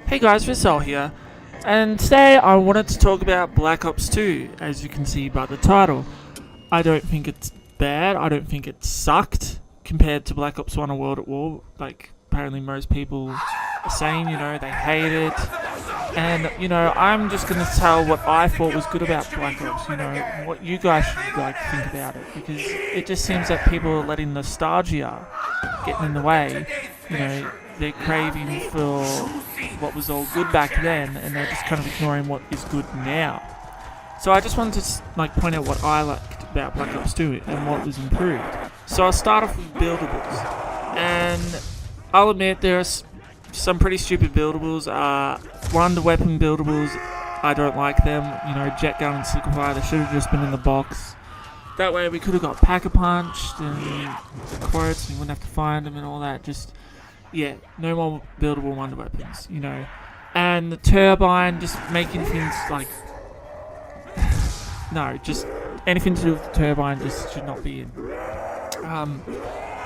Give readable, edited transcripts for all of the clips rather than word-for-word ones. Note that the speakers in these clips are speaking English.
Hey guys, Vissal here, and today I wanted to talk about Black Ops 2, as you can see by the title. I don't think it's bad, I don't think it sucked compared to Black Ops 1 or World at War, like apparently most people are saying, they hate it. And, I'm just going to tell what I thought was good about Black Ops, what you guys should think about it, because it just seems that people are letting nostalgia getting in the way, they're craving for what was all good back then, and they're just kind of ignoring what is good now. So I just wanted to point out what I liked about Black Ops 2 and what was improved. So I'll start off with buildables, and I'll admit there are some pretty stupid buildables. Wonder weapon buildables, I don't like them. Jet gun and Sickle they should have just been in the box. That way we could have got pack-a-punched and the quotes, and you wouldn't have to find them and all that. No more buildable wonder weapons, And the turbine, just making things no, just anything to do with the turbine just should not be in.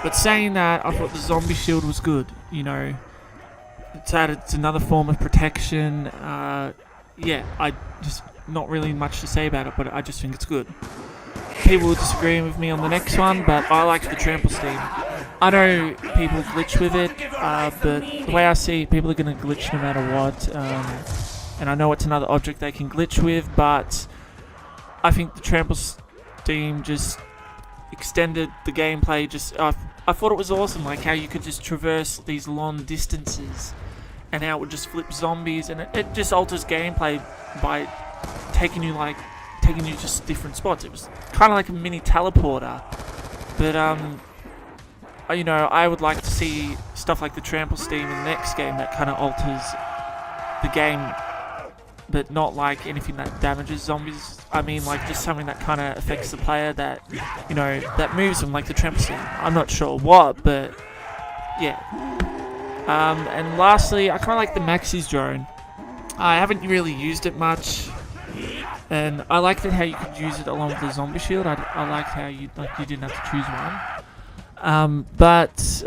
But saying that, I thought the zombie shield was good, It's another form of protection. I just not really much to say about it, but I just think it's good. People will disagree with me on the next one, but I like the trample steam. I know people glitch with it, but the way I see it, people are going to glitch no matter what. And I know it's another object they can glitch with, but I think the trample steam just extended the gameplay. I thought it was awesome, like how you could just traverse these long distances and how it would just flip zombies, and it just alters gameplay by taking you just different spots. It was kind of like a mini teleporter, but I would like to see stuff like the trample steam in the next game that kind of alters the game, but not like anything that damages zombies. I mean, like just something that kind of affects the player, that that moves them, like the trample steam. I'm not sure what, but yeah. And lastly, I kind of like the Maxis drone. I haven't really used it much, and I liked it how you could use it along with the zombie shield. I liked how you didn't have to choose one. But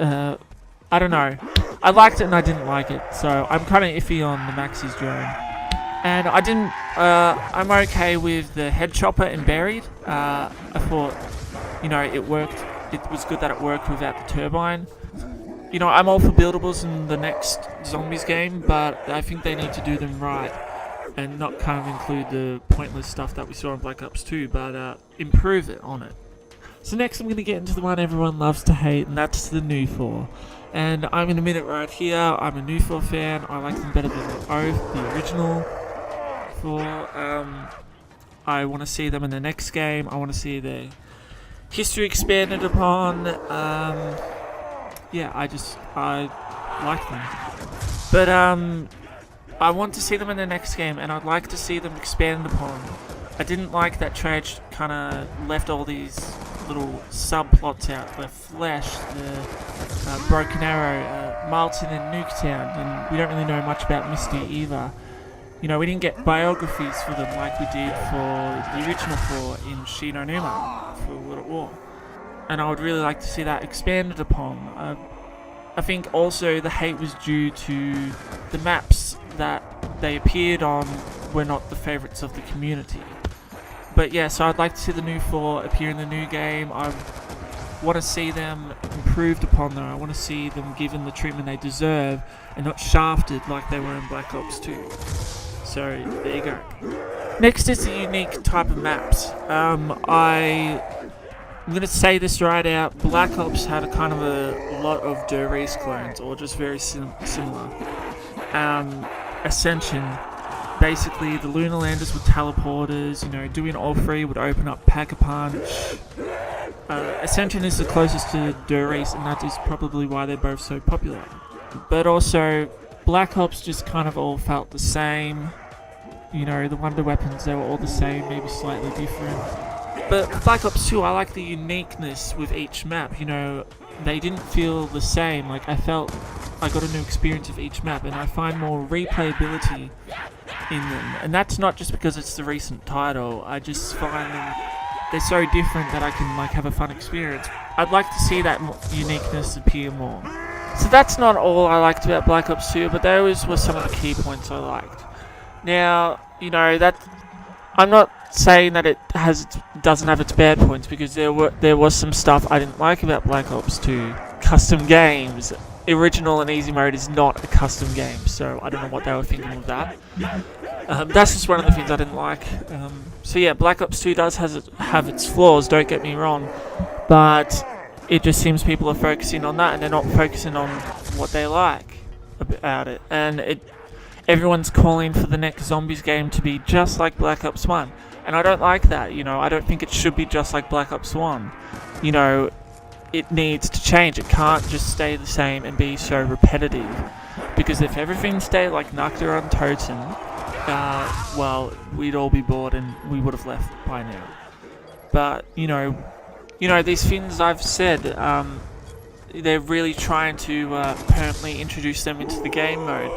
I don't know. I liked it and I didn't like it, so I'm kind of iffy on the Maxis drone. And I'm okay with the head chopper and buried. I thought, it worked. It was good that it worked without the turbine. I'm all for buildables in the next zombies game, but I think they need to do them right and not kind of include the pointless stuff that we saw in Black Ops 2, but improve it on it. So next I'm going to get into the one everyone loves to hate, and that's the new 4. And I'm going to admit it right here, I'm a new 4 fan. I like them better than the original 4. I want to see them in the next game. I want to see their history expanded upon. I like them. But I want to see them in the next game, and I'd like to see them expanded upon. I didn't like that Trage kind of left all these little subplots out, the Flesh, the Broken Arrow, Marlton and Nuketown, and we don't really know much about Misty either. We didn't get biographies for them like we did for the original 4 in Shin Onuma for World at War. And I would really like to see that expanded upon. I think also the hate was due to the maps that they appeared on were not the favourites of the community. But yeah, so I'd like to see the new 4 appear in the new game. I want to see them improved upon though. I want to see them given the treatment they deserve and not shafted like they were in Black Ops 2. So there you go. Next is the unique type of maps. I'm going to say this right out, Black Ops had a kind of a lot of Der Race clones, or just very similar. Ascension, basically the Lunar Landers were teleporters, doing all 3 would open up Pack-a-Punch. Ascension is the closest to Der Race, and that is probably why they're both so popular. But also, Black Ops just kind of all felt the same. The wonder weapons, they were all the same, maybe slightly different. But Black Ops 2, I like the uniqueness with each map. They didn't feel the same. Like, I felt I got a new experience of each map, and I find more replayability in them. And that's not just because it's the recent title. I just find them, they're so different that I can have a fun experience. I'd like to see that uniqueness appear more. So that's not all I liked about Black Ops 2, but those were some of the key points I liked. Now, that I'm not saying that it doesn't have its bad points, because there was some stuff I didn't like about Black Ops 2. Custom games, original and easy mode is not a custom game, so I don't know what they were thinking with that. That's just one of the things I didn't like. So yeah, Black Ops 2 does have its flaws, don't get me wrong, but it just seems people are focusing on that and they're not focusing on what they like about it. And everyone's calling for the next Zombies game to be just like Black Ops 1. And I don't like that, I don't think it should be just like Black Ops 1. It needs to change. It can't just stay the same and be so repetitive. Because if everything stayed like Noctua and Totem, well, we'd all be bored and we would have left by now. But, these things I've said, they're really trying to permanently introduce them into the game mode.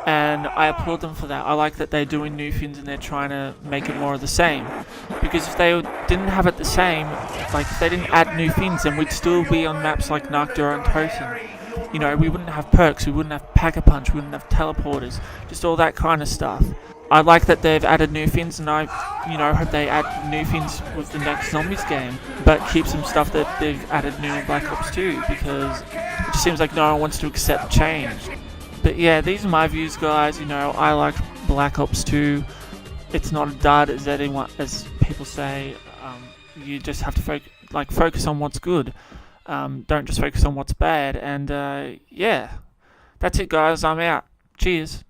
And I applaud them for that. I like that they're doing new things and they're trying to make it more of the same. Because if they didn't have it the same, like if they didn't add new things, then we'd still be on maps like Noctua and Totem. We wouldn't have perks, we wouldn't have Pack-a-Punch, we wouldn't have teleporters, just all that kind of stuff. I like that they've added new things, and I, hope they add new things with the next Zombies game, but keep some stuff that they've added new in Black Ops 2, because it just seems like no one wants to accept change. But yeah, these are my views, guys. I like Black Ops 2. It's not a dud, as people say. You just have to focus on what's good. Don't just focus on what's bad. And yeah, that's it, guys. I'm out. Cheers.